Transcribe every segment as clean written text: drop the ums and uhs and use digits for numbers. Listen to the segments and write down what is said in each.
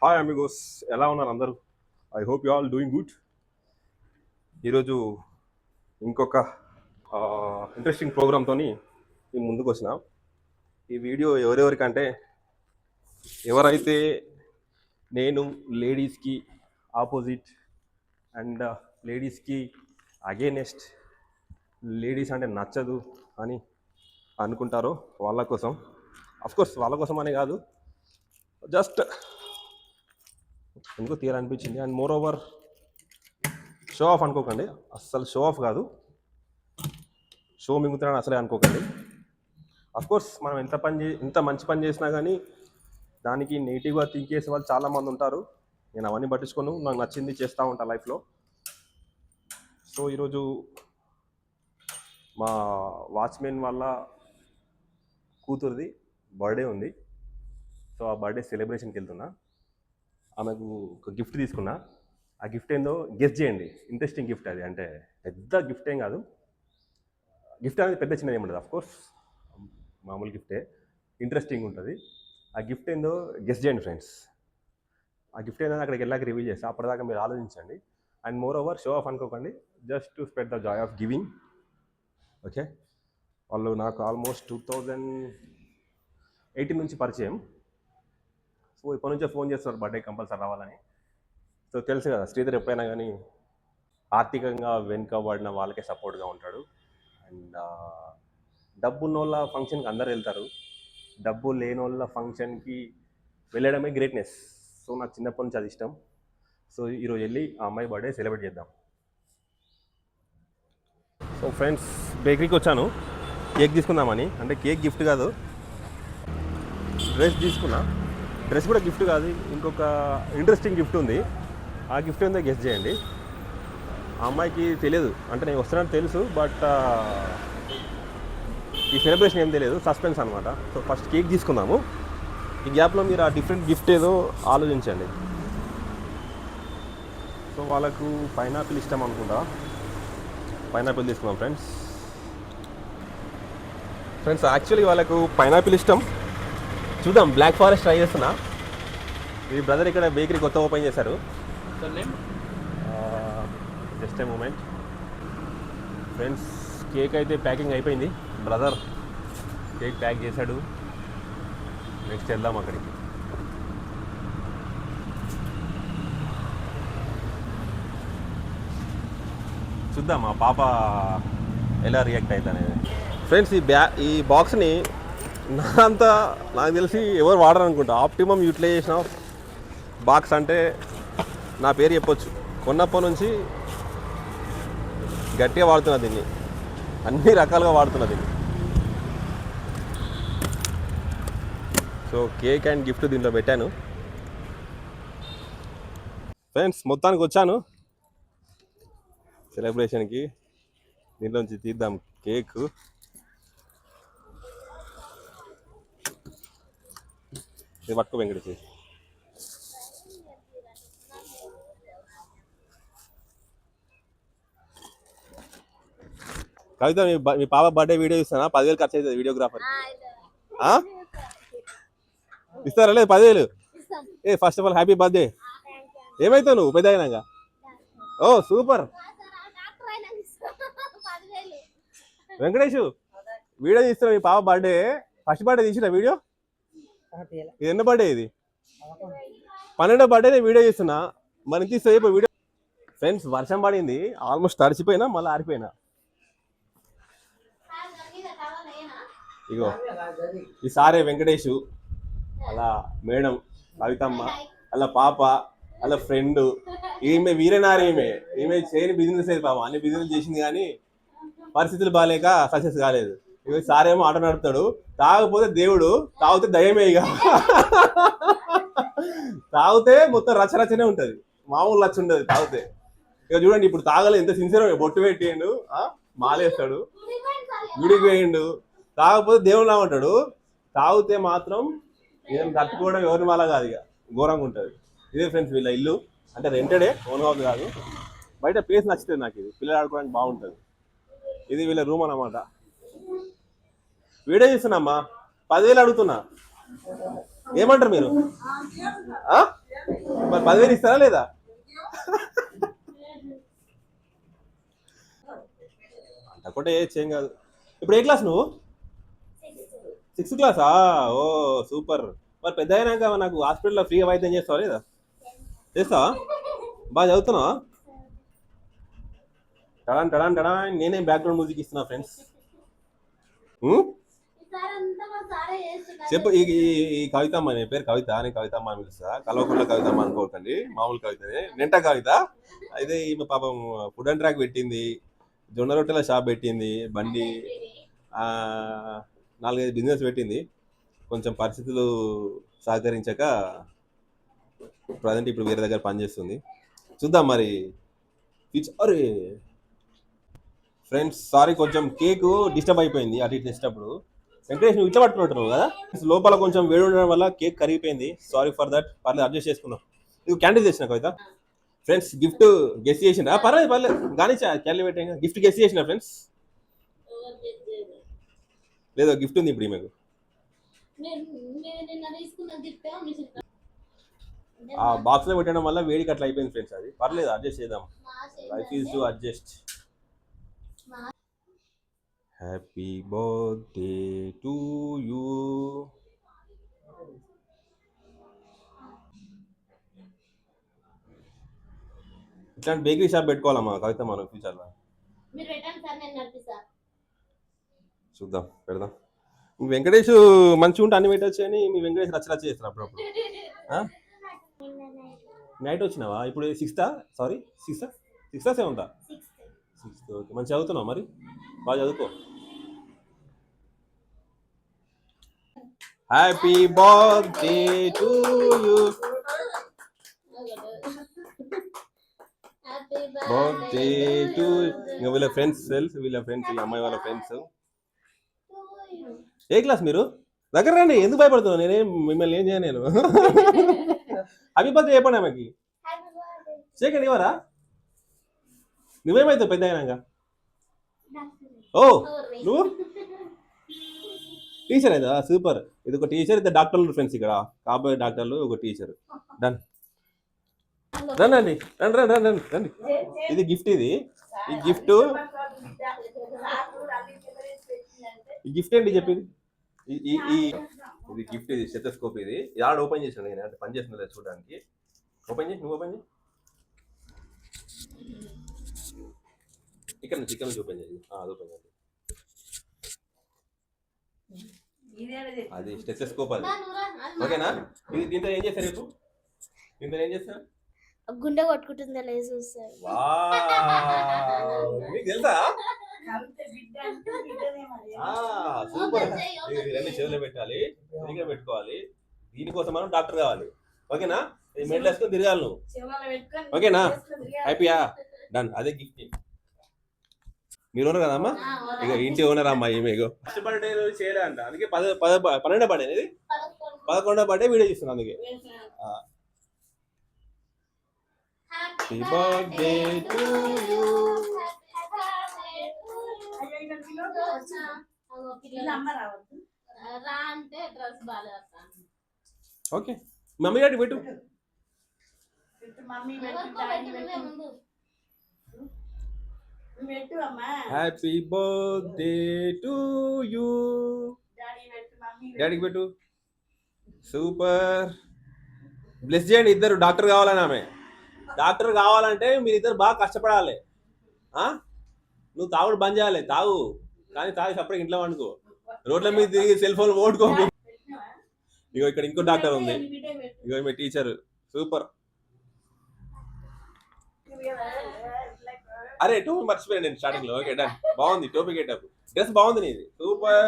Hi Amigos, ఎలా ఉన్నారు అందరూ? I hope you all doing good. ఈరోజు ఇంకొక ఇంట్రెస్టింగ్ ప్రోగ్రామ్తో నేను ముందుకు వచ్చిన. ఈ వీడియో ఎవరెవరికంటే, ఎవరైతే నేను లేడీస్కి ఆపోజిట్ అండ్ లేడీస్కి అగేనెస్ట్, లేడీస్ అంటే నచ్చదు అని అనుకుంటారో వాళ్ళ కోసం. అఫ్కోర్స్ వాళ్ళ కోసం అనే కాదు, జస్ట్ ఎందుకో తీయాలనిపించింది. And moreover show off అనుకోకండి, అస్సలు షో ఆఫ్ కాదు, షో మిగులుతున్నాను అసలే అనుకోకండి. అఫ్కోర్స్ మనం ఎంత మంచి పని చేసినా కానీ దానికి నెగిటివ్గా థింక్ చేసే వాళ్ళు చాలామంది ఉంటారు. నేను అవన్నీ పట్టించుకోను, నాకు నచ్చింది చేస్తూ ఉంటాను లైఫ్లో. సో ఈరోజు మా వాచ్మెన్ వాళ్ళ కూతురిది బర్త్డే ఉంది. సో ఆ బర్త్డే సెలబ్రేషన్కి వెళ్తున్నా. ఆమెకు ఒక గిఫ్ట్ తీసుకున్నా. ఆ గిఫ్ట్ ఏందో గెస్ట్ చేయండి. ఇంట్రెస్టింగ్ గిఫ్ట్ అది, అంటే పెద్ద గిఫ్ట్ ఏం కాదు. గిఫ్ట్ అనేది పెద్ద చిన్నది ఏముంటుంది, అఫ్కోర్స్ మామూలు గిఫ్టే, ఇంట్రెస్టింగ్ ఉంటుంది. ఆ గిఫ్ట్ ఏందో గెస్ట్ చేయండి ఫ్రెండ్స్. ఆ గిఫ్ట్ ఏందో అక్కడికి వెళ్ళాక రివీల్ చేస్తా, అప్పటిదాకా మీరు ఆలోచించండి. And moreover show off అనుకోకండి, just to spread the joy of giving. Okay, వాళ్ళు నాకు ఆల్మోస్ట్ 2018 నుంచి పరిచయం. సో ఇప్పటి నుంచే ఫోన్ చేస్తున్నారు బర్త్డే కంపల్సరీ రావాలని. సో తెలుసు కదా, శ్రీధర్ ఎప్పుడైనా కానీ ఆర్థికంగా వెనుకబడిన వాళ్ళకే సపోర్ట్గా ఉంటాడు. అండ్ డబ్బు ఉన్నోళ్ళ ఫంక్షన్కి అందరు వెళ్తారు, డబ్బు లేని వాళ్ళ ఫంక్షన్కి వెళ్ళడమే గ్రేట్నెస్. సో నాకు చిన్నప్పటి నుంచి అది ఇష్టం. సో ఈరోజు వెళ్ళి ఆ అమ్మాయి బర్త్డే సెలబ్రేట్ చేద్దాం. సో ఫ్రెండ్స్, బేకరీకి వచ్చాను కేక్ తీసుకుందామని. అంటే కేక్ గిఫ్ట్ కాదు, డ్రెస్ తీసుకున్నా. డ్రెస్ కూడా గిఫ్ట్ కాదు, ఇంకొక ఇంట్రెస్టింగ్ గిఫ్ట్ ఉంది. ఆ గిఫ్ట్ ఏందో గెస్ట్ చేయండి. ఆ అమ్మాయికి తెలియదు, అంటే నేను వస్తున్నాను తెలుసు, బట్ ఈ సెలబ్రేషన్ ఏం తెలియదు, సస్పెన్స్ అనమాట. సో ఫస్ట్ కేక్ తీసుకుందాము. ఈ గ్యాప్లో మీరు ఆ డిఫరెంట్ గిఫ్ట్ ఏదో ఆలోచించండి. సో వాళ్ళకు పైనాపిల్ ఇష్టం అనుకుంటా, పైనాపిల్ తీసుకుందాం ఫ్రెండ్స్ యాక్చువల్లీ వాళ్ళకు పైనాపిల్ ఇష్టం. చూద్దాం, బ్లాక్ ఫారెస్ట్ ట్రై చేస్తున్నా. ఈ బ్రదర్ ఇక్కడ బేకరీ కొత్త ఓపెన్ చేశారు. Just a moment friends, cake అయితే ప్యాకింగ్ అయిపోయింది. బ్రదర్ కేక్ ప్యాక్ చేశాడు. నెక్స్ట్ వెళ్దాం అక్కడికి. చూద్దాం మా పాప ఎలా రియాక్ట్ అవుతుంది అనేది. ఫ్రెండ్స్ ఈ బాక్స్ని నాకు తెలిసి ఎవరు వాడరు అనుకుంటా. ఆప్టిమమ్ యూటిలైజేషన్ ఆఫ్ బాక్స్ అంటే నా పేరు చెప్పొచ్చు. కొన్నప్పటి నుంచి గట్టిగా వాడుతున్నా దీన్ని, అన్ని రకాలుగా వాడుతున్నా దీన్ని. సో కేక్ అండ్ గిఫ్ట్ దీంట్లో పెట్టాను ఫ్రెండ్స్. మొత్తానికి వచ్చాను సెలబ్రేషన్కి. దీంట్లోంచి తీద్దాం కేక్. ఇది పట్టుకో వెంకటేష్. కవిత, మీ పాప బర్త్డే వీడియో ఇస్తానా? 10,000 ఖర్చు అవుతుంది వీడియోగ్రాఫర్. ఇస్తారా? లేదు 10,000. First of all happy birthday. ఏమైతావు నువ్వు పెద్ద అయినాక? ఓ సూపర్ వెంకటేష్, వీడియో తీస్తున్నా మీ పాప బర్త్డే. ఫస్ట్ బర్త్డే తీసిన వీడియో. ఇది ఎన్నో బర్త్డే? ఇది 12వ బర్త్డే. వీడియో చేస్తున్నా, మరి తీస్తే వీడియో. ఫ్రెండ్స్ వర్షం పడింది, ఆల్మోస్ట్ తడిచిపోయినా, మళ్ళీ ఆరిపోయినా. ఇగో ఈ సారే వెంకటేష్, అలా మేడం కవితమ్మ, అలా పాప, అలా ఫ్రెండ్. ఈమె వీరనారి. ఈమె చేయని బిజినెస్ అయితే పాపం, అన్ని బిజినెస్ చేసింది కానీ పరిస్థితులు బాగాలేక సక్సెస్ కాలేదు. ఇక సారేమో ఆటో నడుపుతాడు, తాగకపోతే దేవుడు, తాగితే దయమే. ఇక తాగితే మొత్తం రచరచనే ఉంటుంది, మామూలు రచ్చ ఉండదు తాగితే. ఇక చూడండి, ఇప్పుడు తాగలేదు, ఎంత సిన్సియర్. బొట్టు పెట్టిండు, మాలేస్తాడు, గుడికి వేయండు, తాగకపోతే దేవుడు లా ఉంటాడు. తాగితే మాత్రం ఏం కట్టుకోవడం ఎవరి మాల కాదు, ఇక ఘోరంగా ఉంటుంది. ఇదే ఫ్రెండ్స్ వీళ్ళ ఇల్లు. అంటే రెంటెడే, ఓన్ హౌస్ కాదు. బయట ప్లేస్ నచ్చుతుంది నాకు, ఇది పిల్లలు ఆడుకోవడానికి బాగుంటుంది. ఇది వీళ్ళ రూమ్ అన్నమాట. వీడియో చేస్తున్నామ్మా, 10,000 అడుగుతున్నా, ఏమంటారు మీరు? 10,000 ఇస్తారా లేదా? అంతకుంటే ఏం కాదు. ఇప్పుడు ఏ క్లాస్ నువ్వు? 6th క్లాసా? ఓ సూపర్. మరి పెద్ద అయినాక నాకు హాస్పిటల్లో ఫ్రీగా వైద్యం చేస్తావా లేదా? చేస్తావా? బాగా చదువుతున్నావా? టడాన్ టడాన్ టడాన్ నేనే బ్యాక్గ్రౌండ్ మ్యూజిక్ ఇస్తున్నా ఫ్రెండ్స్. చెప్పు. ఈ కవితమ్మ, నీ పేరు కవిత, నేను కవితమ్మ అని పిలుస్తా. కల్వకుంట్ల కవితమ్మ అనుకోకండి, మామూలు కవితనే, నింట కవిత. అయితే ఈమె పాపం ఫుడ్ అండ్ ట్రాక్ పెట్టింది, జొన్న రొట్టెల షాప్ పెట్టింది, బండి 4-5 బిజినెస్ పెట్టింది. కొంచెం పరిస్థితులు సహకరించక ప్రజెంట్ ఇప్పుడు వేరే దగ్గర పనిచేస్తుంది. చూద్దాం మరి ఫ్యూచర్. ఫ్రెండ్స్ సారీ, కొంచెం కేక్ డిస్టర్బ్ అయిపోయింది అటు ఇటు తెచ్చినప్పుడు. వెంకటేష్ నువ్వు ఇట్లా పట్టుకుంటున్నావు కదా, లోపల కొంచెం వేడి ఉండడం వల్ల కేక్ కరిగిపోయింది. Sorry for that. పర్లేదు, అడ్జస్ట్ చేసుకున్నాం. నువ్వు క్యాండిల్ తెచ్చిన కవిత. ఫ్రెండ్స్ గిఫ్ట్ గెస్ట్ చేసిన పర్లేదు పర్లేదు కానీ క్యాన్లీ పెట్టాక గిఫ్ట్ గెస్ట్ చేసిన ఫ్రెండ్స్. లేదో గిఫ్ట్ ఉంది ఇప్పుడు మీకు. ఆ బాక్స్ లో పెట్టడం వల్ల వేడికి అట్లా అయిపోయింది ఫ్రెండ్స్. అది పర్లేదు, అడ్జస్ట్ చేద్దాం. Life is to adjust. Happy birthday to you. ఇట్లాంటి బేకరీ షాప్ పెట్టుకోవాలమ్మా కవిత మనం ఫ్యూచర్లో. చూద్దాం, పెడదాం. మీ వెంకటేష్ మంచిగా ఉంటే అన్ని పెట్టచ్చు అని మీ వెంకటేష్ రచ్చ చేస్తారు అప్పుడప్పుడు. నైట్ వచ్చినావా? ఇప్పుడు 6th? Sorry 6th 7th? 6th. Okay, మంచి చదువుతున్నావు మరి, బాగా చదువుకో. Happy birthday to you. Birthday to. ఇంకా వీళ్ళ ఫ్రెండ్స్ తెలుసు, వీళ్ళ ఫ్రెండ్స్, ఈ అమ్మాయి వాళ్ళ ఫ్రెండ్స్. ఏ క్లాస్ మీరు? దగ్గర రండి, ఎందుకు భయపడుతున్నావు? నేనేం మిమ్మల్ని ఏం చేయను నేను. హ్యాపీ బర్త్డే చెప్పండి ఆమెకి. సెకండ్ ఇవరా? నువ్వేమైతావు పెద్ద అయినాక? ఓ నువ్వు టీచర్ అయితే సూపర్. ఇది ఒక టీచర్, ఇద్దరు డాక్టర్లు ఫ్రెండ్స్ ఇక్కడ, కాబోయే డాక్టర్లు, ఒక టీచర్. డన్. రండి రండి రండి రండి రండి రండి. ఇది గిఫ్ట్. ఇది ఈ గిఫ్ట్, ఈ గిఫ్ట్ ఏంటి చెప్పింది? ఇది గిఫ్ట్. ఇది స్టెథోస్కోప్. ఇది ఆడ ఓపెన్ చేసాను నేను, అంటే పని చేస్తున్నా చూడడానికి. ఓపెన్ చేసి, నువ్వు ఓపెన్ చేయి. ఇక్కడ నుంచి ఓపెన్ చేయి. అది ఓపెన్ చేయండి. అది స్టెథోస్కోప్ అది. ఓకేనా? ఇది దీంతో ఏం చేస్తారు రేపు? దీంతో ఏం చేస్తారు? గుండె కొట్టుకుంటుందా లేదు చూస్తారు. మీకు తెలుసా? సూపర్. ఇవన్నీ చెవులో పెట్టాలి, సరిగ్గా పెట్టుకోవాలి. దీనికోసం మనం డాక్టర్ కావాలి. ఓకేనా? ఇది మెడల్ వేసుకొని తిరగాలి నువ్వు. ఓకేనా? హ్యాపీయా? డన్. అదే గిఫ్ట్. మీరు ఓనర్ కదమ్మా? ఇక ఇంటి ఓనర్ అమ్మా. ఏమేగో ఫస్ట్ బర్త్డే చేయలే అంట, అందుకే 12వ బర్త్డే. ఇది 11వ బర్త్డే వీడియో చేస్తున్నా అందుకే. Happy birthday to you. Okay, mummy daddy పెట్టు. Happy birthday to you. డాడీకి పెట్టు. సూపర్. బ్లెస్ చేయండి. ఇద్దరు డాక్టర్ కావాలని ఆమె. డాక్టర్ కావాలంటే మీరు ఇద్దరు బాగా కష్టపడాలి. నువ్వు తాగుడు బంద్ చేయాలి. తాగు, కానీ తాగి సపరేట్ ఇంట్లో వండుకో. రోడ్ల మీద తిరిగి సెల్ ఫోన్ ఓడుకో. ఇగో ఇక్కడ ఇంకో డాక్టర్ ఉంది. ఇగో మీ టీచర్. సూపర్. అరే టోపీ మర్చిపోయాను నేను స్టార్టింగ్ లో. Okay done. బాగుంది టోపీ గెటప్. డ్రెస్ బాగుంది నీది. సూపర్.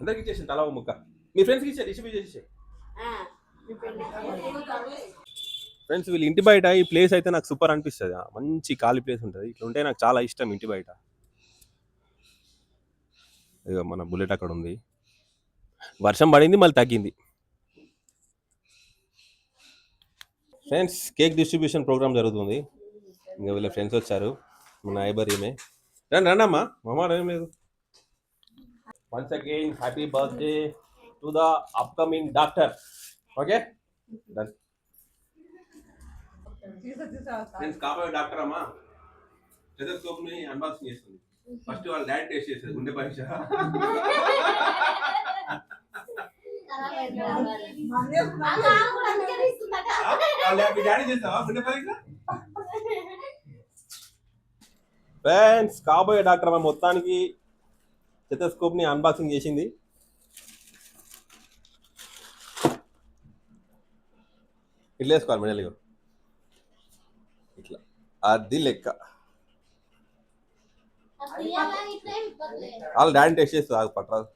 అందరికి ఇచ్చేసి తలా ముక్క. మీ ఫ్రెండ్స్కి ఇచ్చే డిస్ట్రిబ్యూట్ చేసేసి. ఫ్రెండ్స్ వీళ్ళు ఇంటి బయట ఈ ప్లేస్ అయితే నాకు సూపర్ అనిపిస్తుంది. మంచి ఖాళీ ప్లేస్ ఉంటుంది. ఇట్లా ఉంటే నాకు చాలా ఇష్టం ఇంటి బయట. ఇక మన బుల్లెట్ అక్కడ ఉంది. వర్షం పడింది మళ్ళీ తగ్గింది. ఫ్రెండ్స్ కేక్ డిస్ట్రిబ్యూషన్ ప్రోగ్రామ్ జరుగుతుంది. ఇంకా వీళ్ళ ఫ్రెండ్స్ వచ్చారు, మన నైబర్ ఈమె. రండి రండి అమ్మా, మామ ఏం లేదు. Once again, happy birthday to the upcoming doctor. Okay? Done. Friends, కాబోయే డాక్టర్ అమ్మా స్టెథోస్కోప్ ని అన్బాక్సింగ్ చేస్తుంది. ఫస్ట్ వాళ్ళ డాడీ టెస్ట్ చేశారు గుండె పరీక్ష. మీ డాడీ చేస్తావా గుండె పరీక్ష? ఫ్రెండ్స్, కాబోయే డాక్టర్ అమ్మ మొత్తానికి స్టెథోస్కోప్ ని అన్బాక్సింగ్ చేసింది. ఇట్లా వేసుకోవాలి మెడలిగా, ఇట్లా అది లెక్క. వాళ్ళ డాడీ టెస్ట్ చేస్తుంది పట్టరాదు.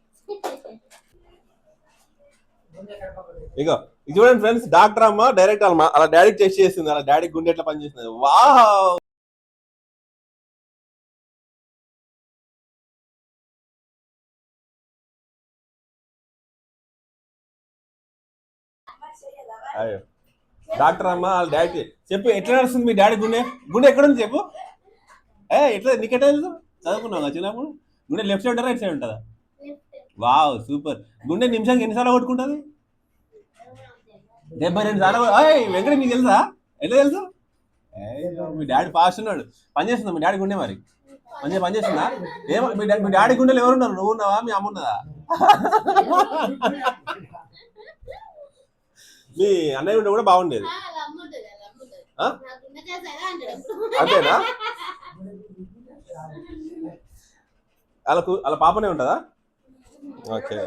ఇగో ఇది చూడండి ఫ్రెండ్స్, డాక్టర్ అమ్మ డైరెక్ట్ అలా డాడీ టెస్ట్ చేస్తుంది. అలా డాడీ గుండె ఎట్లా పనిచేస్తుంది. వావ్, అయ్యో డాక్టర్ అమ్మ వాళ్ళ డాడీ చెప్పు ఎట్లా నడుస్తుంది మీ డాడీ గుండె? గుండె ఎక్కడ ఉంది చెప్పు. ఎట్లా నీకెట్లా తెలుసు? చదువుకున్నావు చిన్నప్పుడు. గుండె లెఫ్ట్ సైడ్ రైట్ సైడ్ ఉంటుందా? Wow super. గుండె నిమిషానికి ఎన్నిసార్లు కొట్టుకుంటుంది? 72 సార్లు. వెంకట మీకు తెలుసా? ఎట్లా తెలుసు? మీ డాడీ ఫాస్ట్ ఉన్నాడు. పనిచేస్తుందా మీ డాడీ గుండె? మరి పనిచేస్తుందా? ఏమో మీ డాడీ గుండెలు ఎవరున్నారు? నువ్వు ఉన్నావా మీ అమ్మ ఉన్నదా? మీ అన్నయ్య ఉంటే కూడా బాగుండేది. అంతేనా? వాళ్ళ పాపనే ఉంటుందా? ఓకే.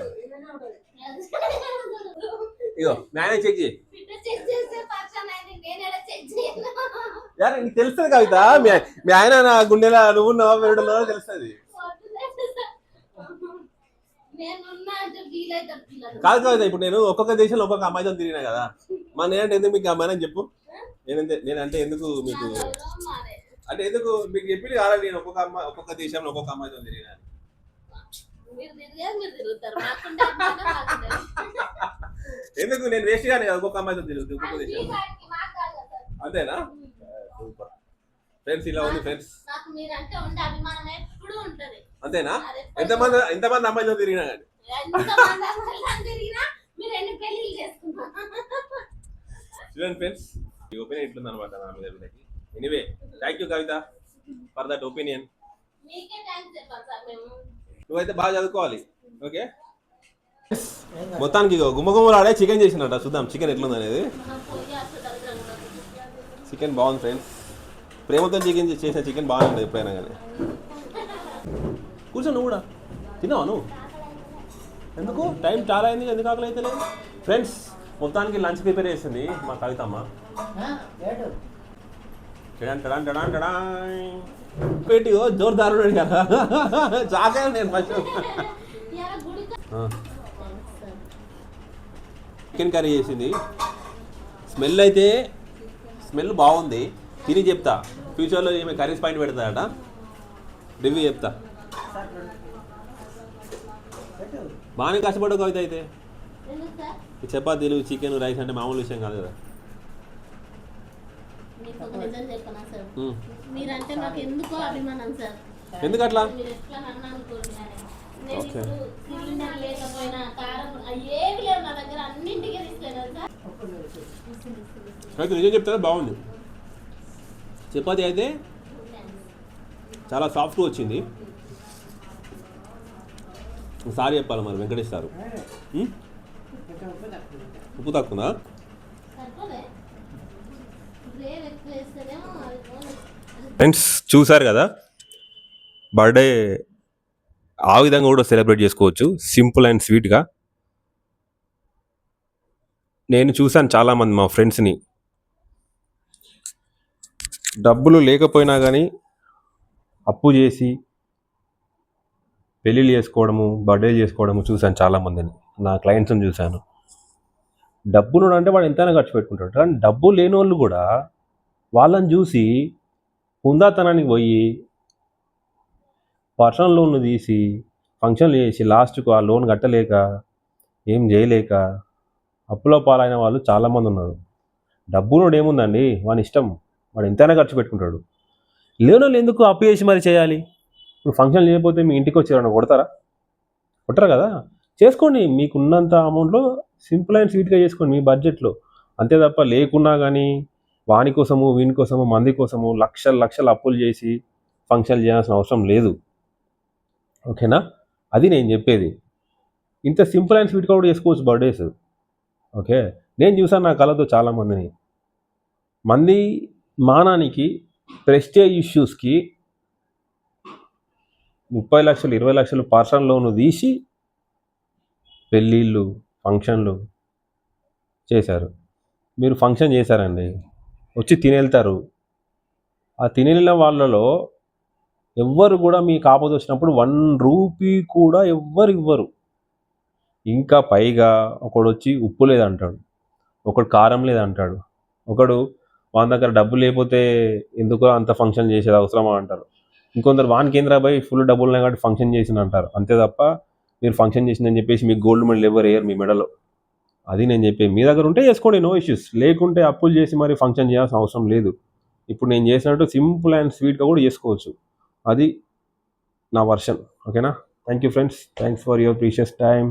ఇగో మేనేజ్ చెక్ చేయి. నీకు తెలుస్తుంది కవిత, మీ ఆయన నా గుండెలా నువ్వు ఉన్నావా వేరుడలో తెలుస్తుంది. కాదు కవిత, ఇప్పుడు నేను ఒక్కొక్క దేశంలో ఒక్కొక్క అమ్మాయితో తిరిగినా కదా. మా నేనంటే ఎందుకు మీకు అమ్మాయిని చెప్పు. నేనంటే ఎందుకు మీకు అంటే ఎందుకు మీకు చెప్పింది కాదా? నేను ఒక్కొక్క దేశంలో ఒక్కొక్క అమ్మాయితో తిరిగినా. ఎందుకు నేను వేస్ట్ గానే కదా ఒక్కొక్క అమ్మాయితో తిరుగుతుంది ఒక్కొక్క దేశం. అంతేనా? సూపర్ ఫ్రెండ్స్, ఇలా ఉంది ఫ్రెండ్స్. అంతేనా? ఎంతమంది అమ్మాయితో తిరిగినా కానీ చూడండి ఫ్రెండ్స్, ఈ ఒపీనియన్ ఎట్లుంది అనమాట నా మీద వీళ్ళకి. Anyway, thank you Kavitha for that opinion. నువ్వైతే బాగా చదువుకోవాలి. ఓకే, మొత్తానికి గుమ్మగుమ్మలాడే చికెన్ చేసినట్ట. చూద్దాం చికెన్ ఎట్లుంది అనేది. చికెన్ బాగుంది ఫ్రెండ్స్. ప్రేమతో చికెన్ చేసిన చికెన్ బాగుంటుంది ఎప్పుడైనా కానీ. కూర్చో, నువ్వు కూడా తిన్నావా? నువ్వు ఎందుకు? టైం చాలా అయింది, ఎందుకు ఆకలి అయితే లేదు. ఫ్రెండ్స్, మొత్తానికి లంచ్ ప్రిపేర్ చేస్తుంది మా కవితమ్మ. పెట్టిగో జోరుదారు కదా చాకా. నేను ఫస్ట్ చికెన్ కర్రీ చేసింది. స్మెల్ బాగుంది. తిని చెప్తా, ఫ్యూచర్లో ఏమి కర్రీస్ పాయింట్ పెడతాడట, రివ్యూ చెప్తా. బాగానే కష్టపడ్డ కవిత అయితే. చపాతీలు, చికెన్, రైస్ అంటే మామూలు విషయం కాదు కదా. ఎందుకు అట్లా? ఓకే, అయితే నిజం చెప్తారా? బాగుంది. చపాతీ అయితే చాలా సాఫ్ట్గా వచ్చింది. సారీ చెప్పాలి మరి వెంకటేష్ సారు. ఉప్పు తక్కువనా? ఫ్రెండ్స్, చూసారు కదా, బర్త్డే ఆ విధంగా కూడా సెలబ్రేట్ చేసుకోవచ్చు, సింపుల్ అండ్ స్వీట్గా. నేను చూశాను చాలామంది మా ఫ్రెండ్స్ని డబ్బులు లేకపోయినా కానీ అప్పు చేసి పెళ్ళిళ్ళు చేసుకోవడము, బర్త్డేలు చేసుకోవడము చూశాను చాలామందిని. నా క్లయింట్స్ని చూశాను. డబ్బులు అంటే వాడు ఎంతైనా ఖర్చు పెట్టుకుంటాడు. కానీ డబ్బు లేని వాళ్ళు కూడా వాళ్ళని చూసి హుందాతనానికి పోయి పర్సనల్ లోన్లు తీసి ఫంక్షన్లు చేసి లాస్ట్కు ఆ లోన్ కట్టలేక ఏం చేయలేక అప్పులో పాలైన వాళ్ళు చాలామంది ఉన్నారు. డబ్బునోడు ఏముందండి, వాని ఇష్టం, వాడు ఎంతైనా ఖర్చు పెట్టుకుంటాడు. లేని వాళ్ళు ఎందుకు అప్పు చేసి మరి చేయాలి? ఇప్పుడు ఫంక్షన్ లేకపోతే మీ ఇంటికి వచ్చి కొడతారా? కొట్టరు కదా, చేసుకోండి మీకున్నంత అమౌంట్లో సింపుల్ అండ్ స్వీట్గా చేసుకోండి మీ బడ్జెట్లో. అంతే తప్ప లేకున్నా కానీ వాని కోసము వీని కోసము మంది కోసము లక్షలు లక్షలు అప్పులు చేసి ఫంక్షన్లు చేయాల్సిన అవసరం లేదు. ఓకేనా, అది నేను చెప్పేది. ఇంత సింపుల్ అండ్ స్వీట్గా కూడా చేసుకోవచ్చు బర్త్డేస్. ఓకే, నేను చూసాను నా కళతో చాలామందిని. మంది మానానికి ప్రెస్టేజ్ ఇష్యూస్కి 30 లక్షలు 20 లక్షలు పర్సనల్ లోను తీసి పెళ్ళిళ్ళు ఫంక్షన్లు చేశారు. మీరు ఫంక్షన్ చేశారండి, వచ్చి తినేళ్తారు. ఆ తినేళ్ళ వాళ్ళలో ఎవ్వరు కూడా మీకు ఆపద వచ్చినప్పుడు 1 రూపీ కూడా ఎవ్వరు ఇవ్వరు. ఇంకా పైగా ఒకడు వచ్చి ఉప్పు లేదంటాడు, ఒకడు కారం లేదంటాడు, ఒకడు వాని దగ్గర డబ్బులు లేకపోతే ఎందుకో అంత ఫంక్షన్ చేసేది అవసరమా అంటారు. ఇంకొందరు వాని కేంద్రాబాయి ఫుల్ డబ్బులు ఉన్నాయి కాబట్టి ఫంక్షన్ చేసింది అంటారు. అంతే తప్ప మీరు ఫంక్షన్ చేసిందని చెప్పేసి మీకు గోల్డ్ మెడల్ ఎవరు వేయరు మీ మెడలో. అది నేను చెప్పేది. మీ దగ్గర ఉంటే చేసుకోండి, నో ఇష్యూస్. లేకుంటే అప్పులు చేసి మరి ఫంక్షన్ చేయాల్సిన అవసరం లేదు. ఇప్పుడు నేను చేసినట్టు సింపుల్ అండ్ స్వీట్గా కూడా చేసుకోవచ్చు. అది నా వర్షన్. ఓకేనా, thank you friends, thanks for your precious time.